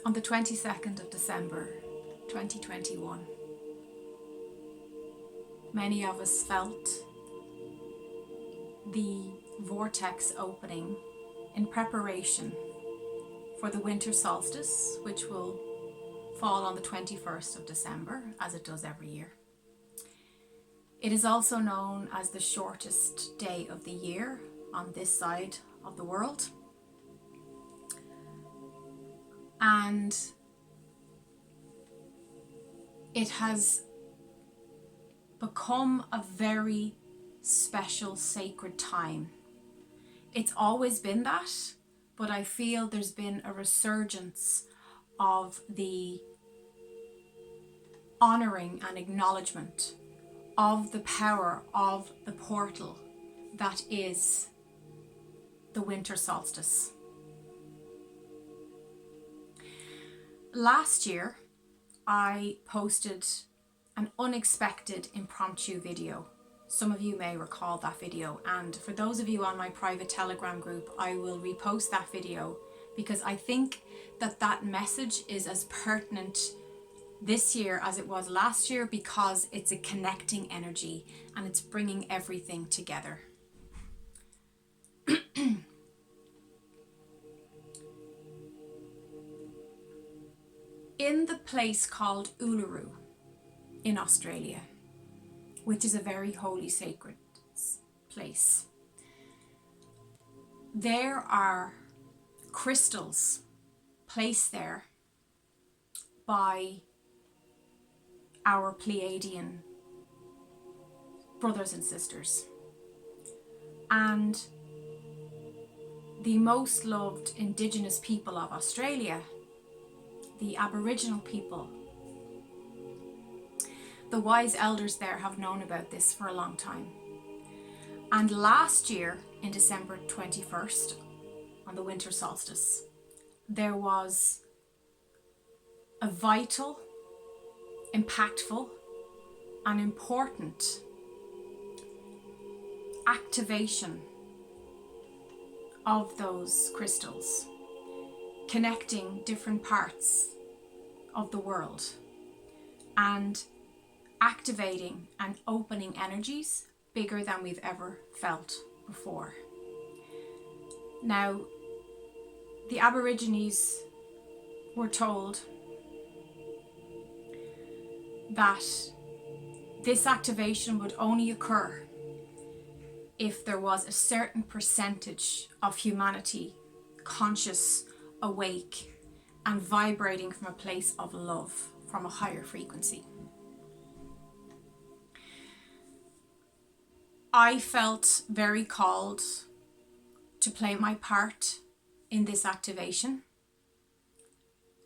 On the 22nd of December 2021, many of us felt the vortex opening in preparation for the winter solstice, which will fall on the 21st of December, as it does every year. It is also known as the shortest day of the year on this side of the world. And it has become a very special, sacred time. It's always been that, but I feel there's been a resurgence of the honoring and acknowledgement of the power of the portal that is the winter solstice. Last year, I posted an unexpected impromptu video. Some of you may recall that video, and for those of you on my private Telegram group, I will repost that video because I think that that message is as pertinent this year as it was last year, because it's a connecting energy and it's bringing everything together. In the place called Uluru in Australia, which is a very holy, sacred place, there are crystals placed there by our Pleiadian brothers and sisters. And the most loved Indigenous people of Australia, the Aboriginal people, the wise elders there have known about this for a long time. And last year, in December 21st, on the winter solstice, there was a vital, impactful, and important activation of those crystals, connecting different parts of the world and activating and opening energies bigger than we've ever felt before. Now, the Aborigines were told that this activation would only occur if there was a certain percentage of humanity conscious, awake, and vibrating from a place of love, from a higher frequency. I felt very called to play my part in this activation,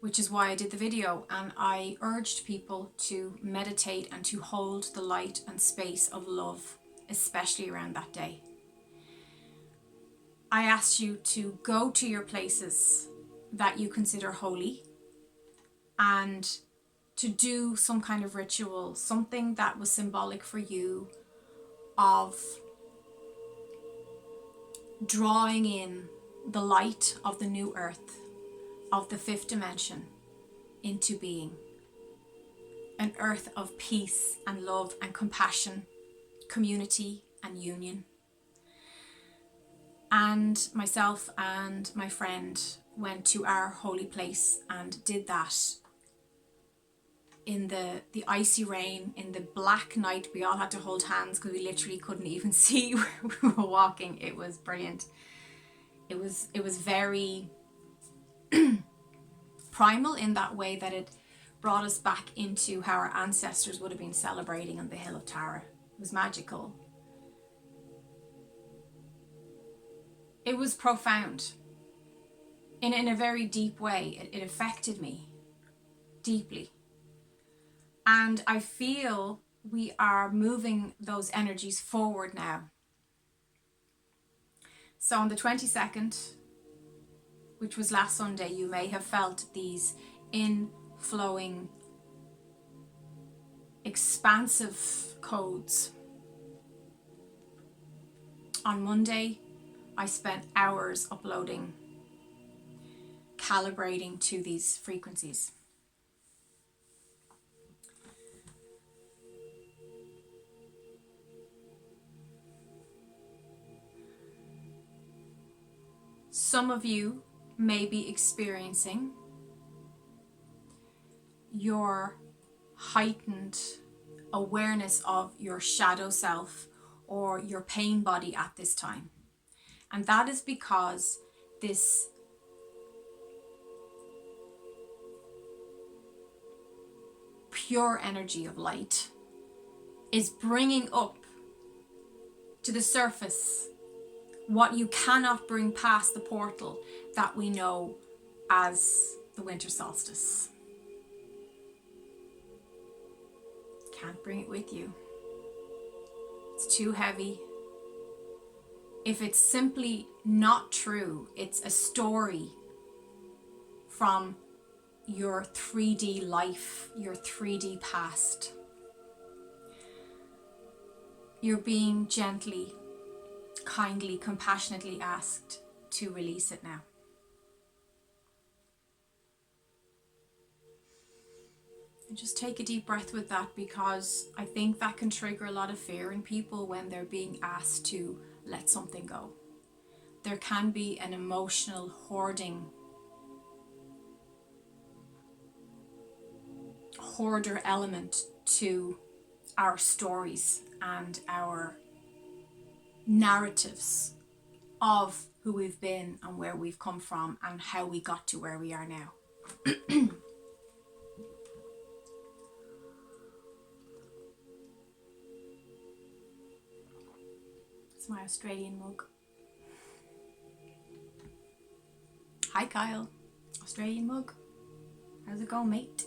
which is why I did the video, and I urged people to meditate and to hold the light and space of love, especially around that day. I asked you to go to your places that you consider holy and to do some kind of ritual, something that was symbolic for you of drawing in the light of the new earth, of the fifth dimension, into being. An earth of peace and love and compassion, community and union. And myself and my friend went to our holy place and did that in the icy rain, in the black night. We all had to hold hands because we literally couldn't even see where we were walking. It was brilliant. It was very primal in that way that it brought us back into how our ancestors would have been celebrating on the hill of Tara. It was magical. It was profound. In a very deep way. It affected me deeply. And I feel we are moving those energies forward now. So on the 22nd, which was last Sunday, you may have felt these inflowing, expansive codes. On Monday, I spent hours uploading calibrating to these frequencies. Some of you may be experiencing your heightened awareness of your shadow self or your pain body at this time. And that is because this pure energy of light is bringing up to the surface what you cannot bring past the portal that we know as the winter solstice. Can't bring it with you. It's too heavy. If it's simply not true, it's a story from your 3D life, your 3D past. You're being gently, kindly, compassionately asked to release it now. And just take a deep breath with that, because I think that can trigger a lot of fear in people when they're being asked to let something go. There can be an emotional hoarder element to our stories and our narratives of who we've been and where we've come from and how we got to where we are now. It's my Australian mug. Hi Kyle, Australian mug. How's it going, mate?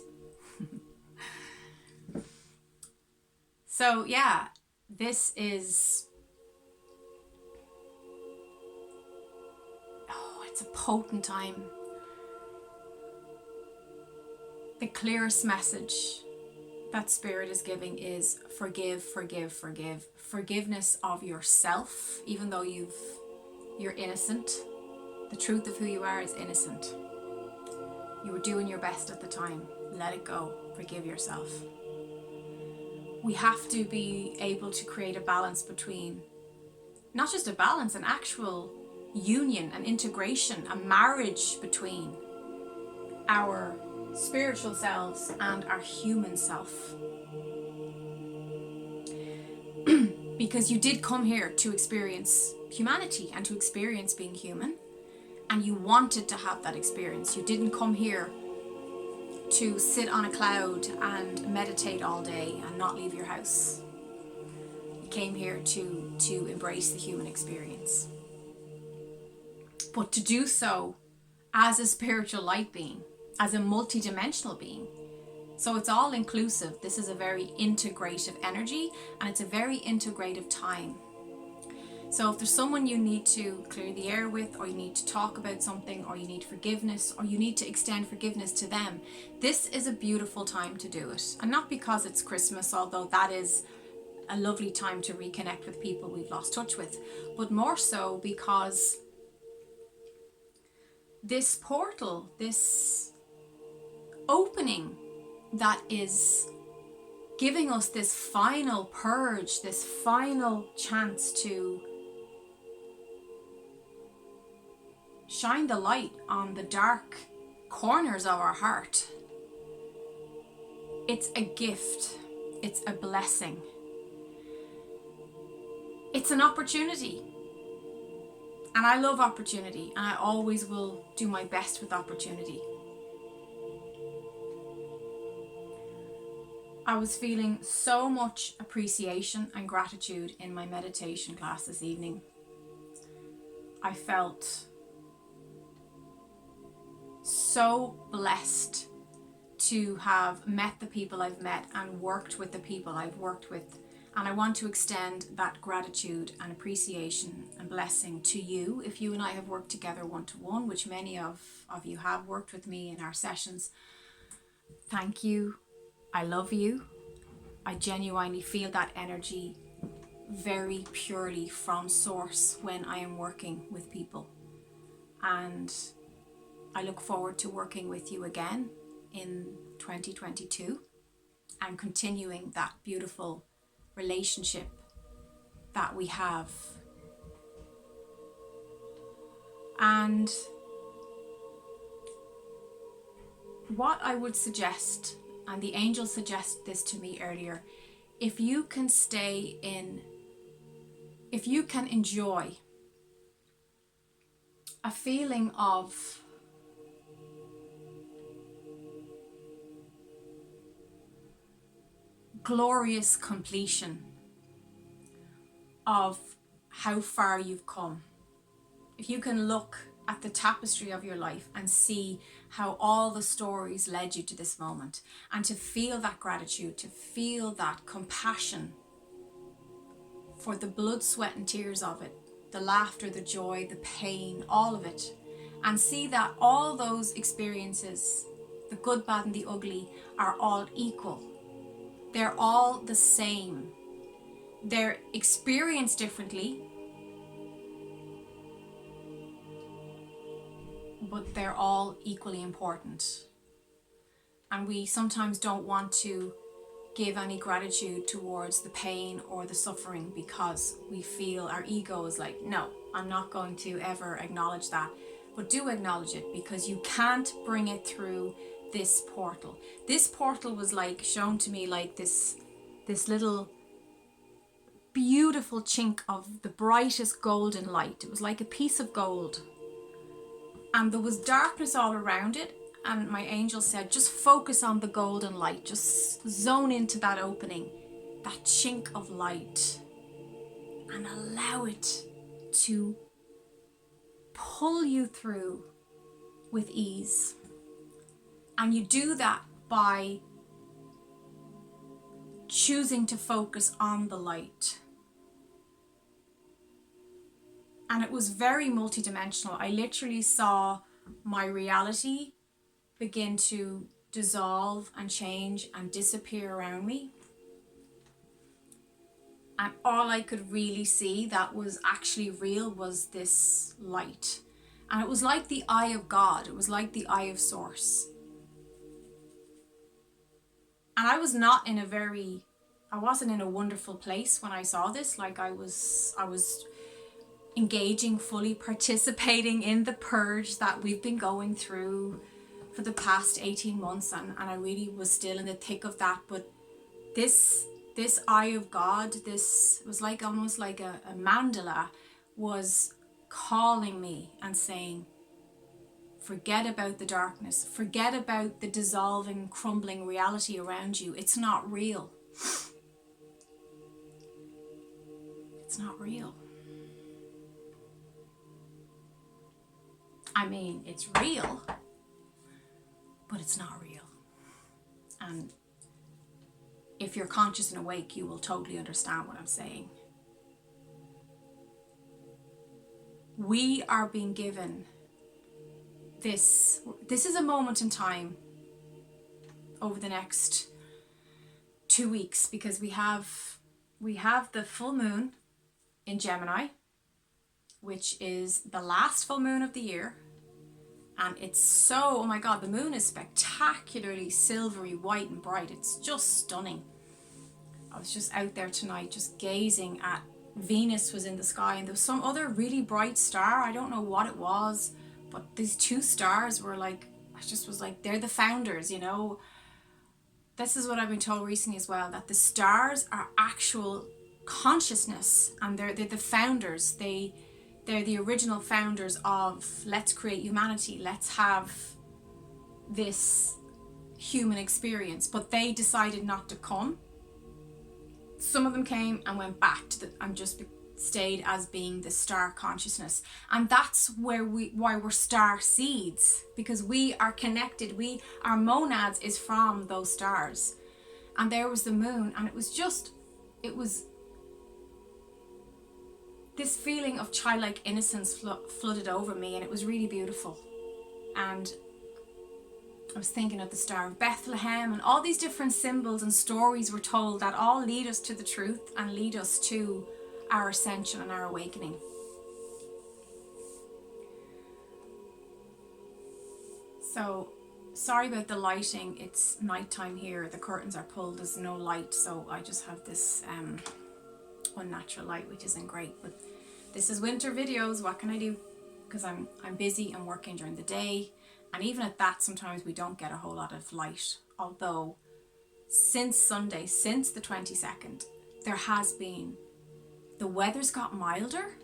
So yeah, this is, it's a potent time. The clearest message that Spirit is giving is forgive, forgive, forgive. Forgiveness of yourself, even though you're innocent. The truth of who you are is innocent. You were doing your best at the time. Let it go. Forgive yourself. We have to be able to create a balance between, not just a balance, an actual union, an integration, a marriage between our spiritual selves and our human self. Because you did come here to experience humanity and to experience being human, and you wanted to have that experience. You didn't come here to sit on a cloud and meditate all day and not leave your house. You came here to embrace the human experience. But to do so as a spiritual light being, as a multidimensional being. So it's all inclusive. This is a very integrative energy, and it's a very integrative time. So if there's someone you need to clear the air with, or you need to talk about something, or you need forgiveness, or you need to extend forgiveness to them, this is a beautiful time to do it. And not because it's Christmas, although that is a lovely time to reconnect with people we've lost touch with, but more so because this portal, this opening that is giving us this final purge, this final chance to shine the light on the dark corners of our heart. It's a gift. It's a blessing. It's an opportunity. And I love opportunity, and I always will do my best with opportunity. I was feeling so much appreciation and gratitude in my meditation class this evening. I felt so blessed to have met the people I've met and worked with the people I've worked with. And I want to extend that gratitude and appreciation and blessing to you. If you and I have worked together one-to-one, which many of you have worked with me in our sessions, thank you. I love you. I genuinely feel that energy very purely from source when I am working with people. And I look forward to working with you again in 2022 and continuing that beautiful relationship that we have. And what I would suggest, and the angel suggested this to me earlier, if you can enjoy a feeling of glorious completion of how far you've come, if you can look at the tapestry of your life and see how all the stories led you to this moment, and to feel that gratitude, to feel that compassion for the blood, sweat and tears of it, the laughter, the joy, the pain, all of it, and see that all those experiences, the good, bad and the ugly, are all equal. They're all the same. They're experienced differently, but they're all equally important. And we sometimes don't want to give any gratitude towards the pain or the suffering because we feel our ego is like, no, I'm not going to ever acknowledge that. But do acknowledge it, because you can't bring it through this portal. This portal was like shown to me like this little beautiful chink of the brightest golden light. It was like a piece of gold. And there was darkness all around it. And my angel said, just focus on the golden light. Just zone into that opening, that chink of light, and allow it to pull you through with ease. And you do that by choosing to focus on the light. And it was very multidimensional. I literally saw my reality begin to dissolve and change and disappear around me. And all I could really see that was actually real was this light. And it was like the eye of God. It was like the eye of Source. And I wasn't in a wonderful place when I saw this. Like I was engaging, fully participating in the purge that we've been going through for the past 18 months, and I really was still in the thick of that. But this eye of God, this was like almost like a mandala, was calling me and saying, forget about the darkness, forget about the dissolving, crumbling reality around you. It's not real. It's not real. I mean, it's real, but it's not real. And if you're conscious and awake, you will totally understand what I'm saying. We are being given this is a moment in time over the next 2 weeks, because we have the full moon in Gemini, which is the last full moon of the year. And it's so, oh my God, the moon is spectacularly silvery, white and bright. It's just stunning. I was just out there tonight just gazing at Venus was in the sky, and there was some other really bright star. I don't know what it was, but these two stars were like, I just was like, they're the founders, you know. This is what I've been told recently as well, that the stars are actual consciousness, and they're the founders. They're the original founders of let's create humanity, let's have this human experience. But they decided not to come. Some of them came and went back to and just stayed as being the star consciousness. And that's why we're star seeds, because we are connected. Our monads is from those stars. And there was the moon, and it was this feeling of childlike innocence flooded over me, and it was really beautiful. And I was thinking of the Star of Bethlehem, and all these different symbols and stories were told that all lead us to the truth and lead us to our ascension and our awakening. So, sorry about the lighting. It's nighttime here. The curtains are pulled. There's no light, so I just have this unnatural light, which isn't great. But this is winter videos. What can I do? Because I'm busy and working during the day, and even at that, sometimes we don't get a whole lot of light. Although, since Sunday, since the 22nd, there has been, the weather's got milder,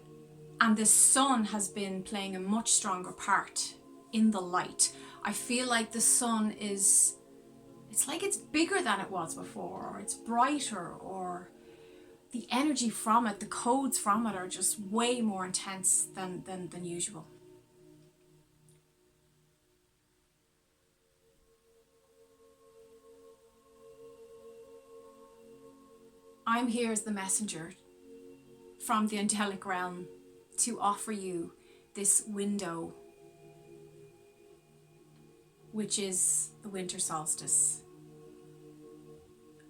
and the sun has been playing a much stronger part in the light. I feel like the sun is, it's like it's bigger than it was before, or it's brighter, or the energy from it, the codes from it are just way more intense than usual. I'm here as the messenger from the angelic realm to offer you this window, which is the winter solstice,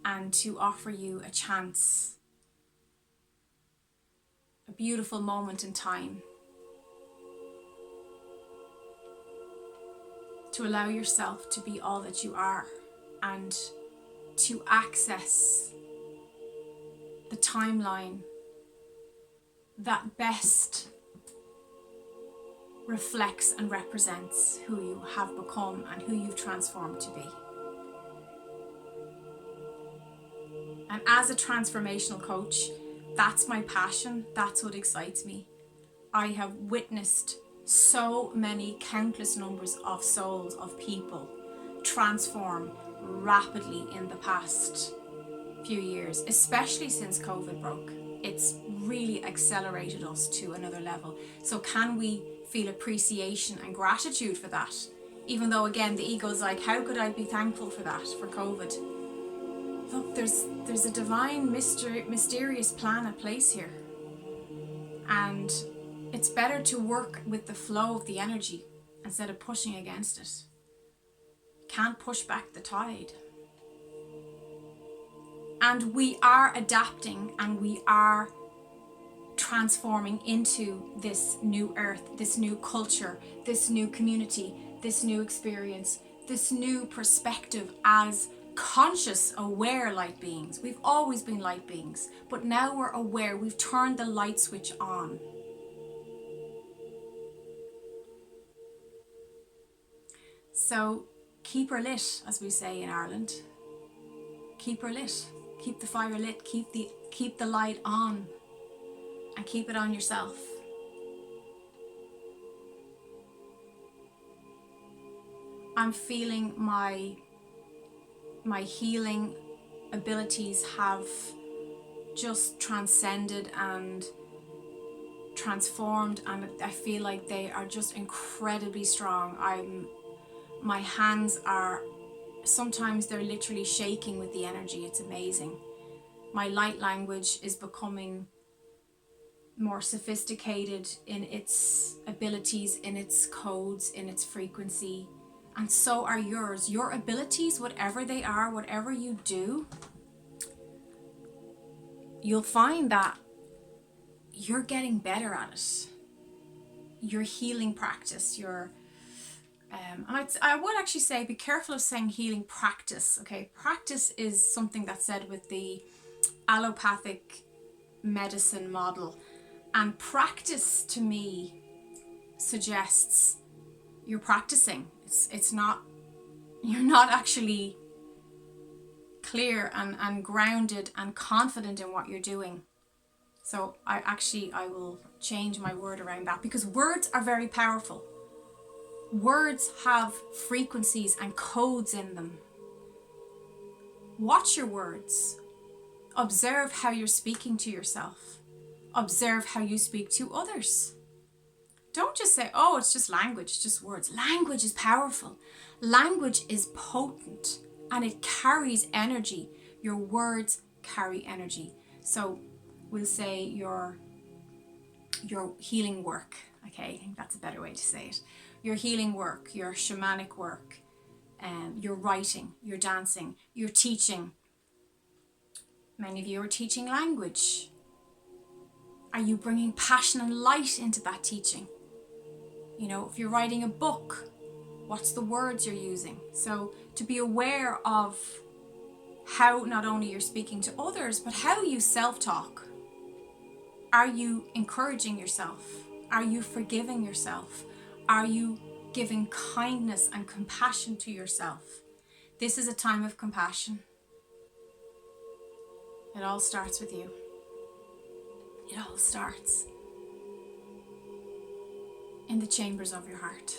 and to offer you a chance, a beautiful moment in time to allow yourself to be all that you are and to access the timeline that best reflects and represents who you have become and who you've transformed to be. And as a transformational coach, that's my passion, that's what excites me. I have witnessed so many countless numbers of souls, of people, transform rapidly in the past few years, especially since COVID broke. It's really accelerated us to another level. So can we feel appreciation and gratitude for that? Even though, again, the ego's like, how could I be thankful for that, for COVID? Look, there's a divine, mysterious plan at place here. And it's better to work with the flow of the energy instead of pushing against it. Can't push back the tide. And we are adapting and we are transforming into this new earth, this new culture, this new community, this new experience, this new perspective as conscious, aware light beings. We've always been light beings, but now we're aware. We've turned the light switch on. So keep her lit, as we say in Ireland. Keep her lit. Keep the fire lit. Keep the light on. And keep it on yourself. I'm feeling my healing abilities have just transcended and transformed, and I feel like they are just incredibly strong. My hands are, sometimes they're literally shaking with the energy. It's amazing. My light language is becoming more sophisticated in its abilities, in its codes, in its frequency. And so are yours. Your abilities, whatever they are, whatever you do, you'll find that you're getting better at it. Your healing practice, your and I would actually say be careful of saying healing practice. Okay, practice is something that's said with the allopathic medicine model, and practice to me suggests you're practicing. It's not, you're not actually clear and grounded and confident in what you're doing. So I will change my word around that, because words are very powerful. Words have frequencies and codes in them. Watch your words. Observe how you're speaking to yourself. Observe how you speak to others. Don't just say, oh, it's just language, just words. Language is powerful. Language is potent and it carries energy. Your words carry energy. So we'll say your healing work. Okay, I think that's a better way to say it. Your healing work, your shamanic work, your writing, your dancing, your teaching. Many of you are teaching language. Are you bringing passion and light into that teaching? You know, if you're writing a book, What's the words you're using? So to be aware of how not only you're speaking to others, but how you self-talk. Are you encouraging yourself? Are you forgiving yourself? Are you giving kindness and compassion to yourself? This is a time of compassion. It all starts with you. It all starts in the chambers of your heart.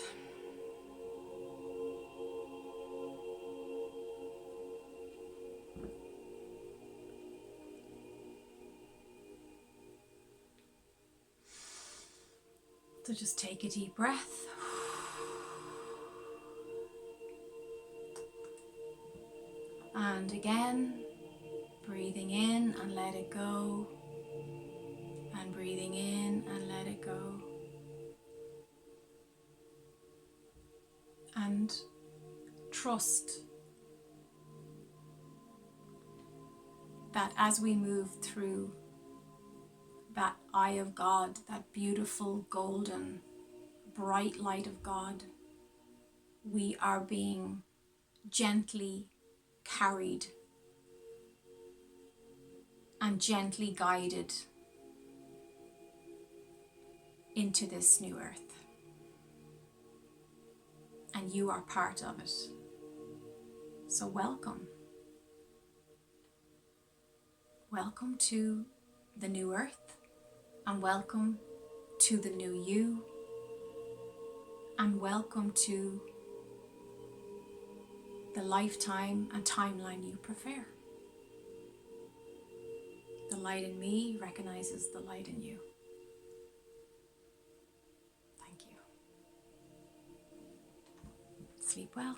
So just take a deep breath. And again, breathing in and let it go. And breathing in and let it go. And trust that as we move through that eye of God, that beautiful golden bright light of God, we are being gently carried and gently guided into this new earth. And you are part of it. So welcome. Welcome to the new earth, and welcome to the new you, and welcome to the lifetime and timeline you prefer. The light in me recognizes the light in you. Thank you. Sleep well.